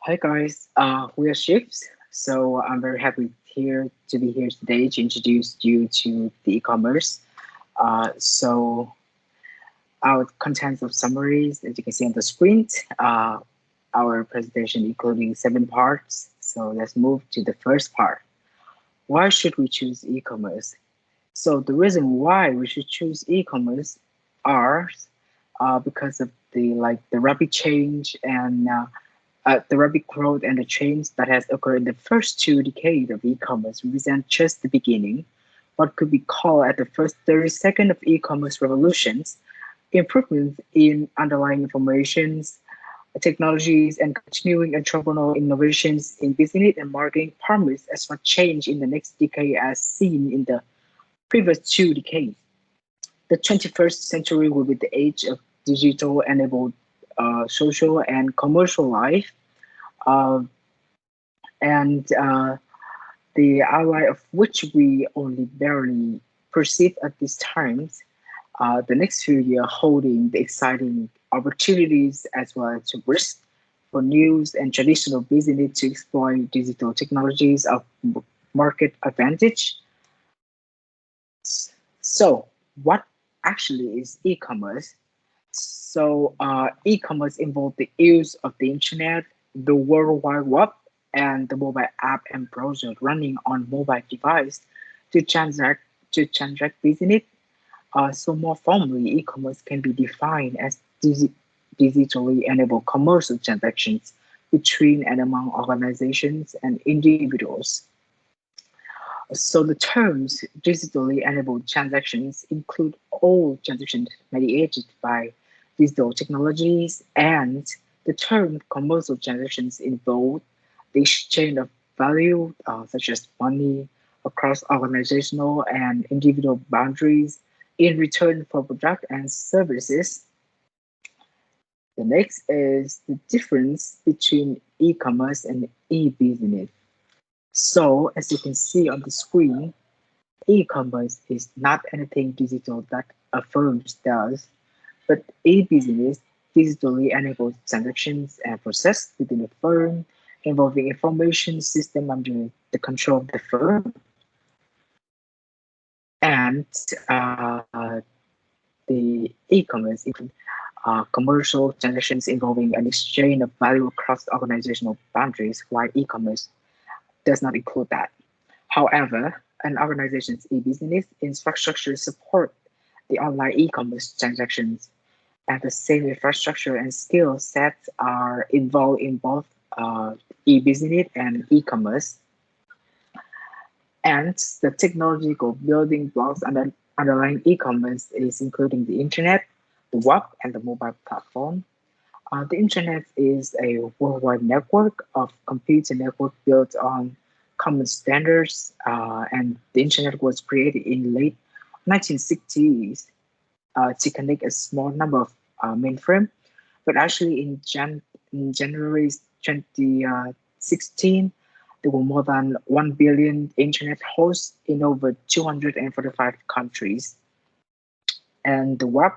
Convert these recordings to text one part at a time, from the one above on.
Hi guys, we are Seeps. So I'm very happy here to be here today to introduce you to the e-commerce. So our contents of summaries, as you can see on the screen, our presentation including 7 parts. So let's move to the first part. Why should we choose e-commerce? So the reason why we should choose e-commerce are because of the rapid change and the rapid growth and the change that has occurred in the first 2 decades of e-commerce represent just the beginning. What could be called at the first 30 seconds of e-commerce revolutions, improvements in underlying informations, technologies, and continuing entrepreneurial innovations in business and marketing promise as what change in the next decade as seen in the previous 2 decades. The 21st century will be the age of digital enabled social and commercial life. Uh, and the ally of which we only barely perceive at these times, the next few years holding the exciting opportunities as well as risks for news and traditional business to exploit digital technologies of market advantage. So, what actually is e-commerce? So, e-commerce involves the use of the internet, the World Wide Web, and the mobile app and browser running on mobile device to transact business. So more formally, e-commerce can be defined as digitally enabled commercial transactions between and among organizations and individuals. So the terms digitally enabled transactions include all transactions mediated by digital technologies, and the term commercial transactions involve the exchange of value, such as money, across organizational and individual boundaries in return for product and services. The next is the difference between e-commerce and e-business. So, as you can see on the screen, e-commerce is not anything digital that a firm does, but e-business digitally enables transactions and process within a firm involving information system under the control of the firm. And the e-commerce include commercial transactions involving an exchange of value across organizational boundaries, while e-commerce does not include that. However, an organization's e-business infrastructure support the online e-commerce transactions, and the same infrastructure and skill sets are involved in both e-business and e-commerce. And the technological building blocks underlying e-commerce is including the internet, the web, and the mobile platform. The internet is a worldwide network of computer network built on common standards, and the internet was created in late 1960s to connect a small number of mainframe. But actually, in January 2016, there were more than 1 billion internet hosts in over 245 countries. And the web,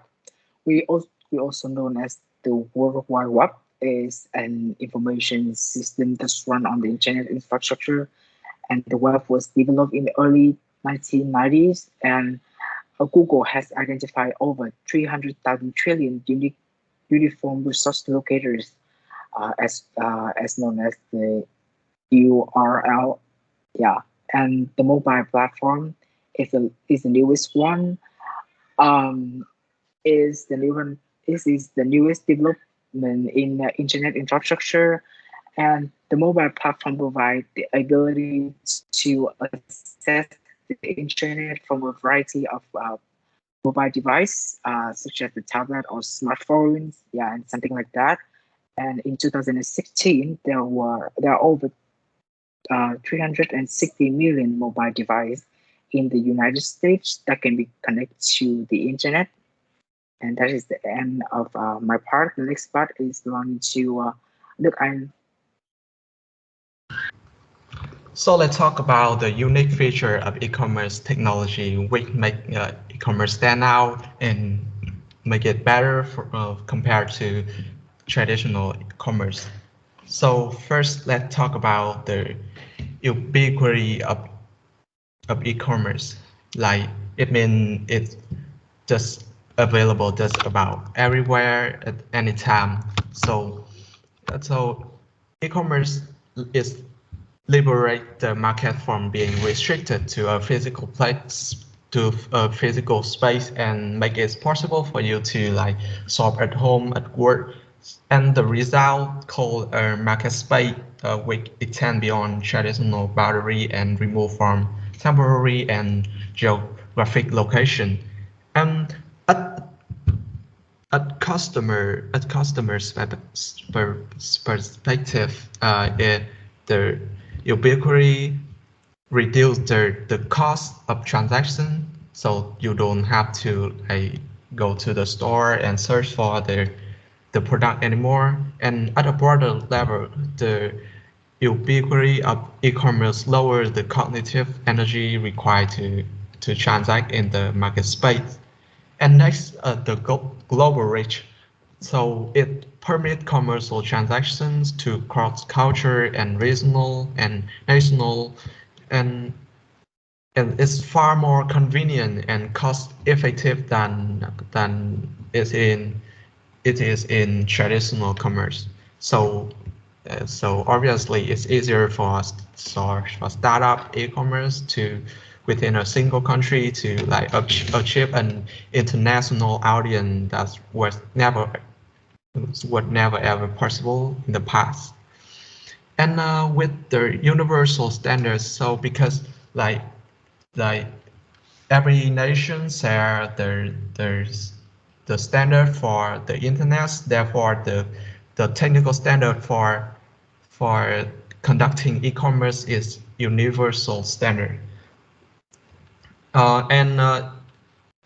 we also known as the World Wide Web, is an information system that's run on the internet infrastructure. And the web was developed in the early 1990s, and Google has identified over 300,000 trillion unique uniform resource locators, as known as the URL. Yeah, and the mobile platform is the newest one. Um, is the new one is the newest development in internet infrastructure, and the mobile platform provides the ability to access the internet from a variety of mobile device, such as the tablet or smartphones, yeah, and something like that. And in 2016, there are over 360 million mobile devices in the United States that can be connected to the internet. And that is the end of my part. The next part is going to look and So let's talk about the unique feature of e-commerce technology, which make e-commerce stand out and make it better compared to traditional commerce. So first, let's talk about the ubiquity of e-commerce. Like it means it's just available just about everywhere at any time. So e-commerce is liberate the market from being restricted to a physical place, to a physical space, and make it possible for you to like shop at home, at work. And the result called a market space, which extend beyond traditional boundary and remove from temporary and geographic location. And at a customer's perspective, the ubiquity reduce the cost of transaction, so you don't have to go to the store and search for the product anymore. And at a broader level, the ubiquity of e-commerce lowers the cognitive energy required to transact in the market space. And next, the global reach. So it permits commercial transactions to cross culture and regional and national, and and it's far more convenient and cost effective than it is in traditional commerce. So obviously it's easier for us for startup e-commerce to within a single country to like achieve an international audience that was never ever possible in the past. And with the universal standards, so because like like every nation share there's the standard for the internet, therefore the technical standard for conducting e-commerce is universal standard. And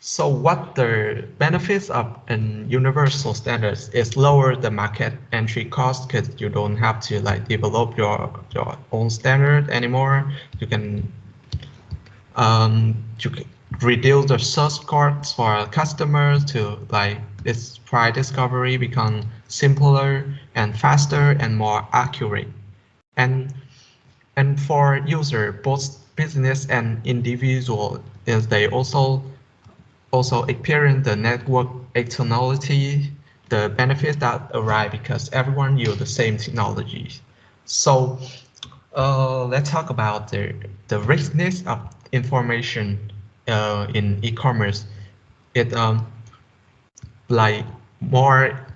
So what the benefits of an universal standards is lower the market entry cost because you don't have to like develop your own standard anymore. You can reduce the search costs for customers to like its price discovery become simpler and faster and more accurate. And and for user, both business and individual, is they also experience the network externality, the benefits that arise because everyone use the same technology. So let's talk about the richness of information in e-commerce. It like more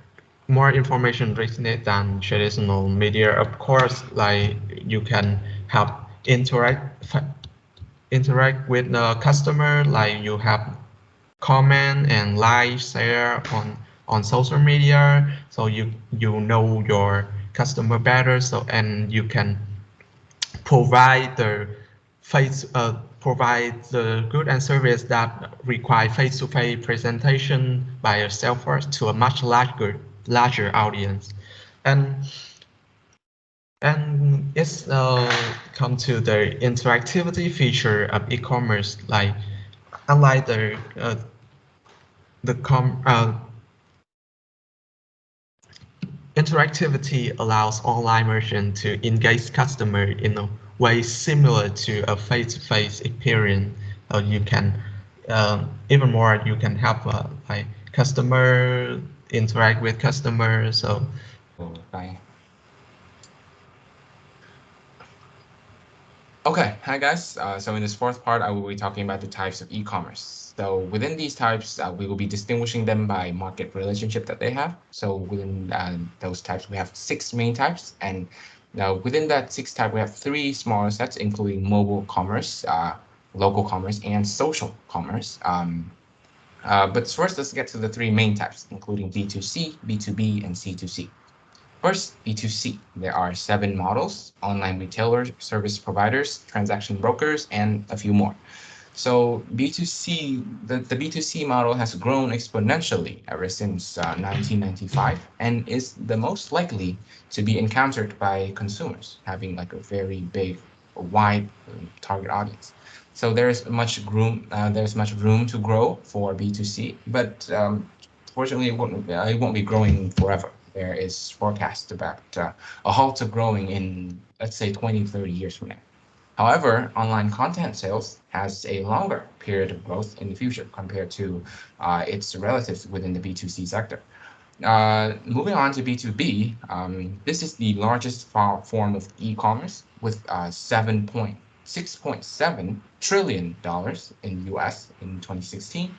more information richness than traditional media. Of course, like you can have interact with the customer, like you have comment and like share on social media, so you know your customer better, so and you can provide the provide the good and service that require face-to-face presentation by yourself first to a much larger audience. And and it's come to the interactivity feature of e-commerce, like unlike the interactivity allows online merchant to engage customer in a way similar to a face-to-face experience. You can even more you can have like customer interact with customers. So Bye. Okay, hi guys. So in this fourth part, I will be talking about the types of e-commerce. So within these types, we will be distinguishing them by market relationship that they have. So within those types, we have 6 main types, and now within that 6 type, we have 3 smaller sets, including mobile commerce, local commerce, and social commerce. But first, let's get to the 3 main types, including B2C, B2B, and C2C. First, B2C. There are 7 models: online retailers, service providers, transaction brokers, and a few more. So B2C, the B2C model has grown exponentially ever since 1995 and is the most likely to be encountered by consumers, having like a very big, wide target audience. So there's much room to grow for B2C, but fortunately, it won't be growing forever. there is forecast about a halt to growing in, let's say, 20, 30 years from now. However, online content sales has a longer period of growth in the future compared to its relatives within the B2C sector. Moving on to B2B, this is the largest form of e-commerce with $6.7 trillion in US in 2016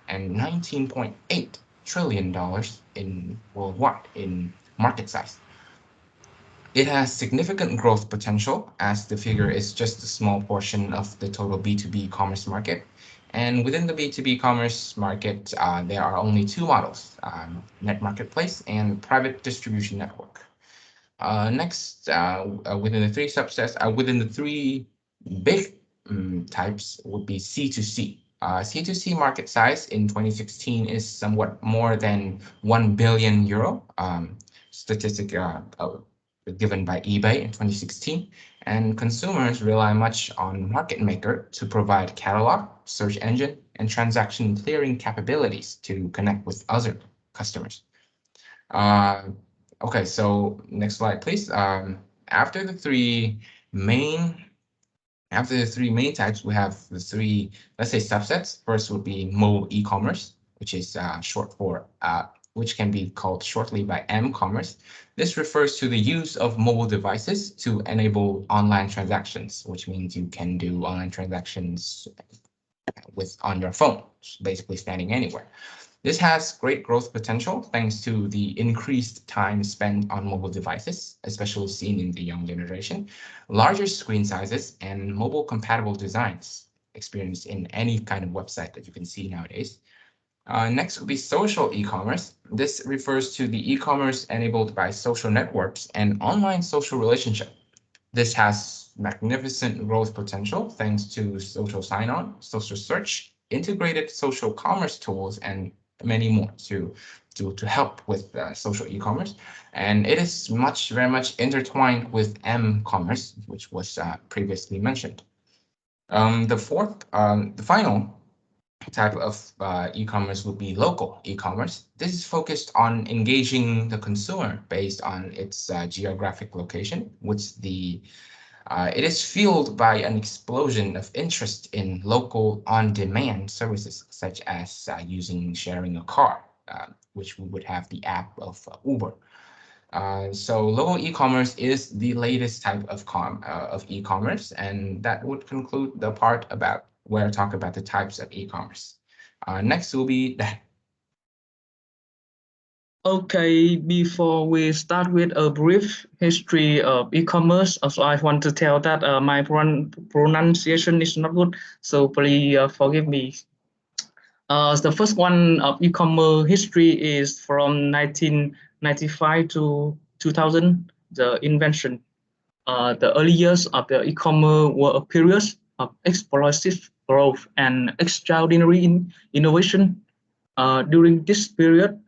and $19.8 trillion in worldwide in market size. It has significant growth potential as the figure is just a small portion of the total B2B commerce market. And within the B2B commerce market, there are only two models, net marketplace and private distribution network. Next, within the three subsets, within the three big types would be C2C. C2C market size in 2016 is somewhat more than 1 billion euro, statistic given by eBay in 2016, and consumers rely much on Market Maker to provide catalog, search engine, and transaction clearing capabilities to connect with other customers. Okay, so next slide, please. After the three main types, we have the three, let's say, subsets. First would be mobile e-commerce, which is short for which can be called shortly by m-commerce. This refers to the use of mobile devices to enable online transactions, which means you can do online transactions on your phone, basically standing anywhere. This has great growth potential thanks to the increased time spent on mobile devices, especially seen in the young generation, larger screen sizes, and mobile compatible designs experienced in any kind of website that you can see nowadays. Next would be social e-commerce. This refers to the e-commerce enabled by social networks and online social relationship. This has magnificent growth potential thanks to social sign-on, social search, integrated social commerce tools, and many more to help with social e-commerce. And it is very much intertwined with m-commerce, which was previously mentioned. The final type of e-commerce would be local e-commerce. This is focused on engaging the consumer based on its geographic location, it is fueled by an explosion of interest in local on-demand services, such as sharing a car, which we would have the app of Uber. So local e-commerce is the latest type of e-commerce, and that would conclude the part about where I talk about the types of e-commerce. Next will be Okay, before we start with a brief history of e-commerce, also I want to tell that my pronunciation is not good, so please forgive me. The first one of e-commerce history is from 1995 to 2000, the invention. The early years of the e-commerce were a period of explosive growth and extraordinary innovation. During this period,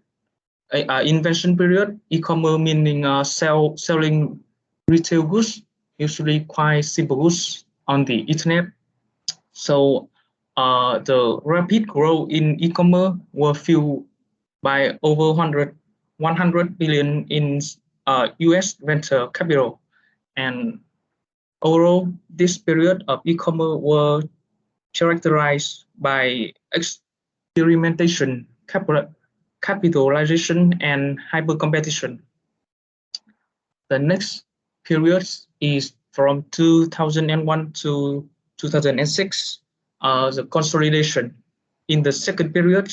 invention period, e-commerce meaning selling retail goods, usually quite simple goods on the internet. So the rapid growth in e-commerce were fueled by over 100 billion in US venture capital. And overall, this period of e-commerce were characterized by experimentation, capitalization, and hyper-competition. The next period is from 2001 to 2006, the consolidation. In the second period,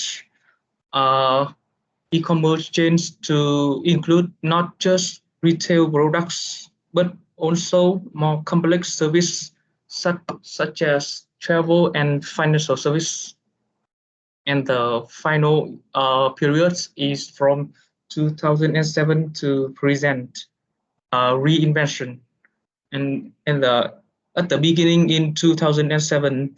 e-commerce changed to include not just retail products, but also more complex services such as travel and financial service. And the final period is from 2007 to present, reinvention. And at the beginning in 2007,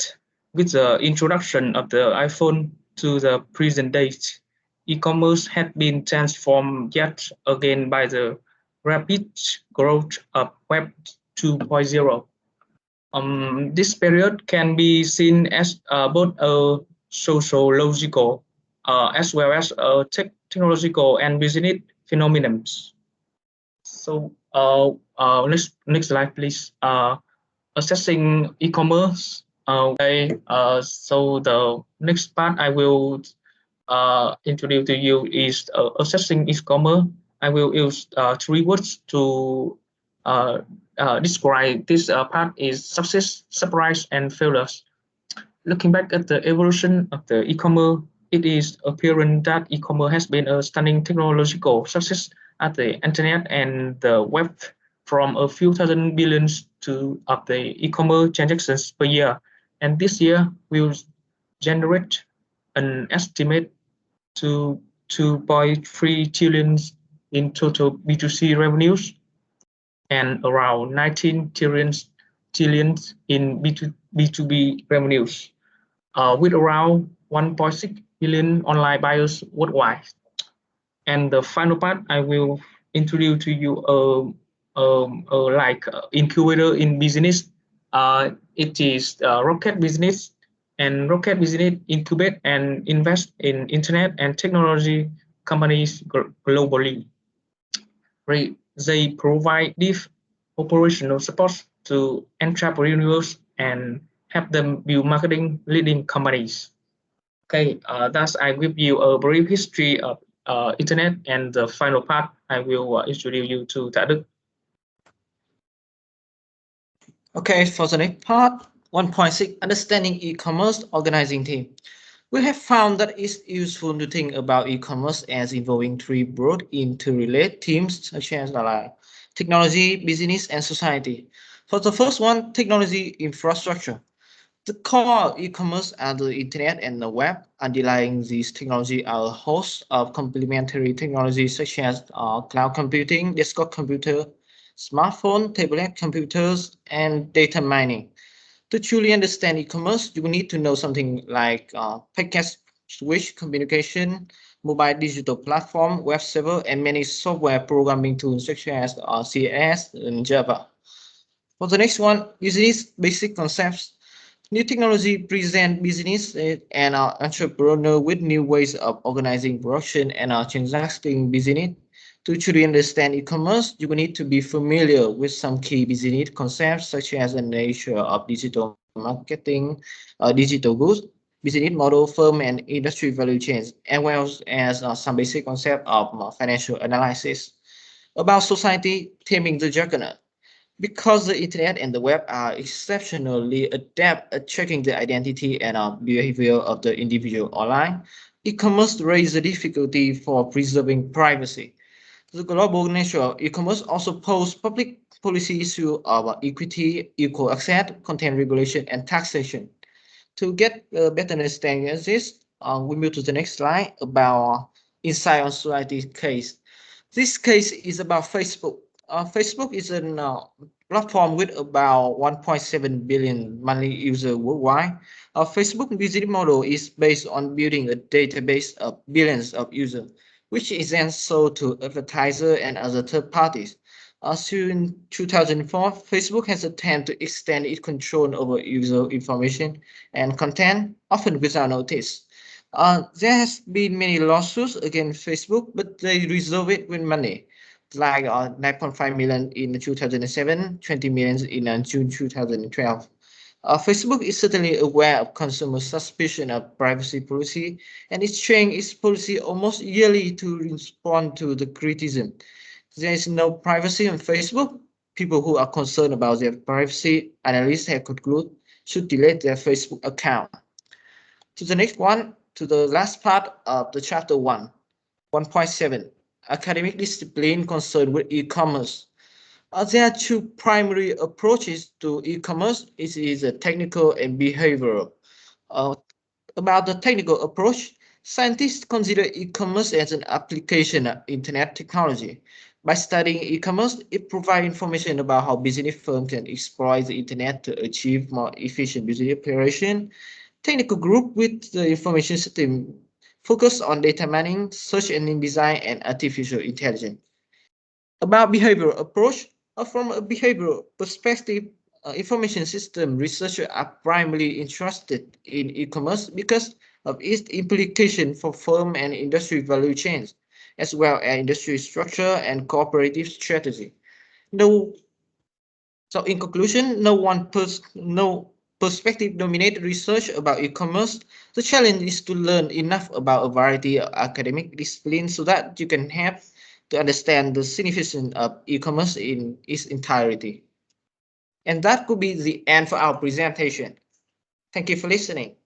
with the introduction of the iPhone to the present date, e-commerce had been transformed yet again by the rapid growth of Web 2.0. This period can be seen as both a sociological as well as a technological and business phenomenon. So next slide, please. Assessing e-commerce. So the next part I will introduce to you is assessing e-commerce. I will use three words to describe this part: is success, surprise, and failures. Looking back at the evolution of the e-commerce, it is apparent that e-commerce has been a stunning technological success at the internet and the web, from a few thousand billions to of the e-commerce transactions per year. And this year will generate an estimate to 2.3 trillion in total B2C revenues and around 19 trillions in B2B revenues, with around 1.6 billion online buyers worldwide. And the final part, I will introduce to you incubator in business. It is Rocket Business, and Rocket Business incubate and invest in internet and technology companies globally. They provide deep operational support to entrepreneurs and help them build marketing leading companies. Okay, thus I give you a brief history of internet, and the final part I will introduce you to Tạ Đức. Okay, for the next part, 1.6 Understanding e-commerce organizing team. We have found that it's useful to think about e-commerce as involving three broad interrelated themes such as technology, business, and society. For the first one, technology infrastructure. The core of e-commerce are the internet and the web. Underlying these technology are a host of complementary technologies such as cloud computing, desktop computer, smartphone, tablet computers, and data mining. To truly understand e-commerce, you need to know something like packet switch communication, mobile digital platform, web server, and many software programming tools such as CS and Java. For the next one, business basic concepts. New technology present business and entrepreneur with new ways of organizing production and transacting business. To truly understand e-commerce, you will need to be familiar with some key business concepts such as the nature of digital marketing, digital goods, business model, firm and industry value chains, as well as some basic concept of financial analysis. About society, taming the juggernaut. Because the internet and the web are exceptionally adept at checking the identity and behavior of the individual online, e-commerce raises the difficulty for preserving privacy. The global nature of e-commerce also poses public policy issues of equity, equal access, content regulation, and taxation. To get a better understanding of this, we move to the next slide about insight on society case. This case is about Facebook. Facebook is a platform with about 1.7 billion monthly users worldwide. Facebook business model is based on building a database of billions of users, which is then sold to advertisers and other third parties. Soon in 2004, Facebook has attempted to extend its control over user information and content, often without notice. There has been many lawsuits against Facebook, but they resolve it with money, like 9.5 million in 2007, 20 million in June 2012. Facebook is certainly aware of consumer suspicion of privacy policy, and it's changing its policy almost yearly to respond to the criticism. There is no privacy on Facebook. People who are concerned about their privacy, analysts have concluded, should delete their Facebook account. To the next one, to the last part of the chapter 1.7, academic discipline concerned with e-commerce. There are two primary approaches to e-commerce. It is a technical and behavioral. About the technical approach, scientists consider e-commerce as an application of internet technology. By studying e-commerce, it provides information about how business firms can exploit the internet to achieve more efficient business operation. Technical group with the information system focus on data mining, search engine design, and artificial intelligence. About behavioral approach, from a behavioral perspective, information system researchers are primarily interested in e-commerce because of its implication for firm and industry value chains. as well as industry structure and cooperative strategy. No, so in conclusion, no perspective dominate research about e-commerce. The challenge is to learn enough about a variety of academic disciplines so that you can have to understand the significance of e-commerce in its entirety. And that could be the end for our presentation. Thank you for listening.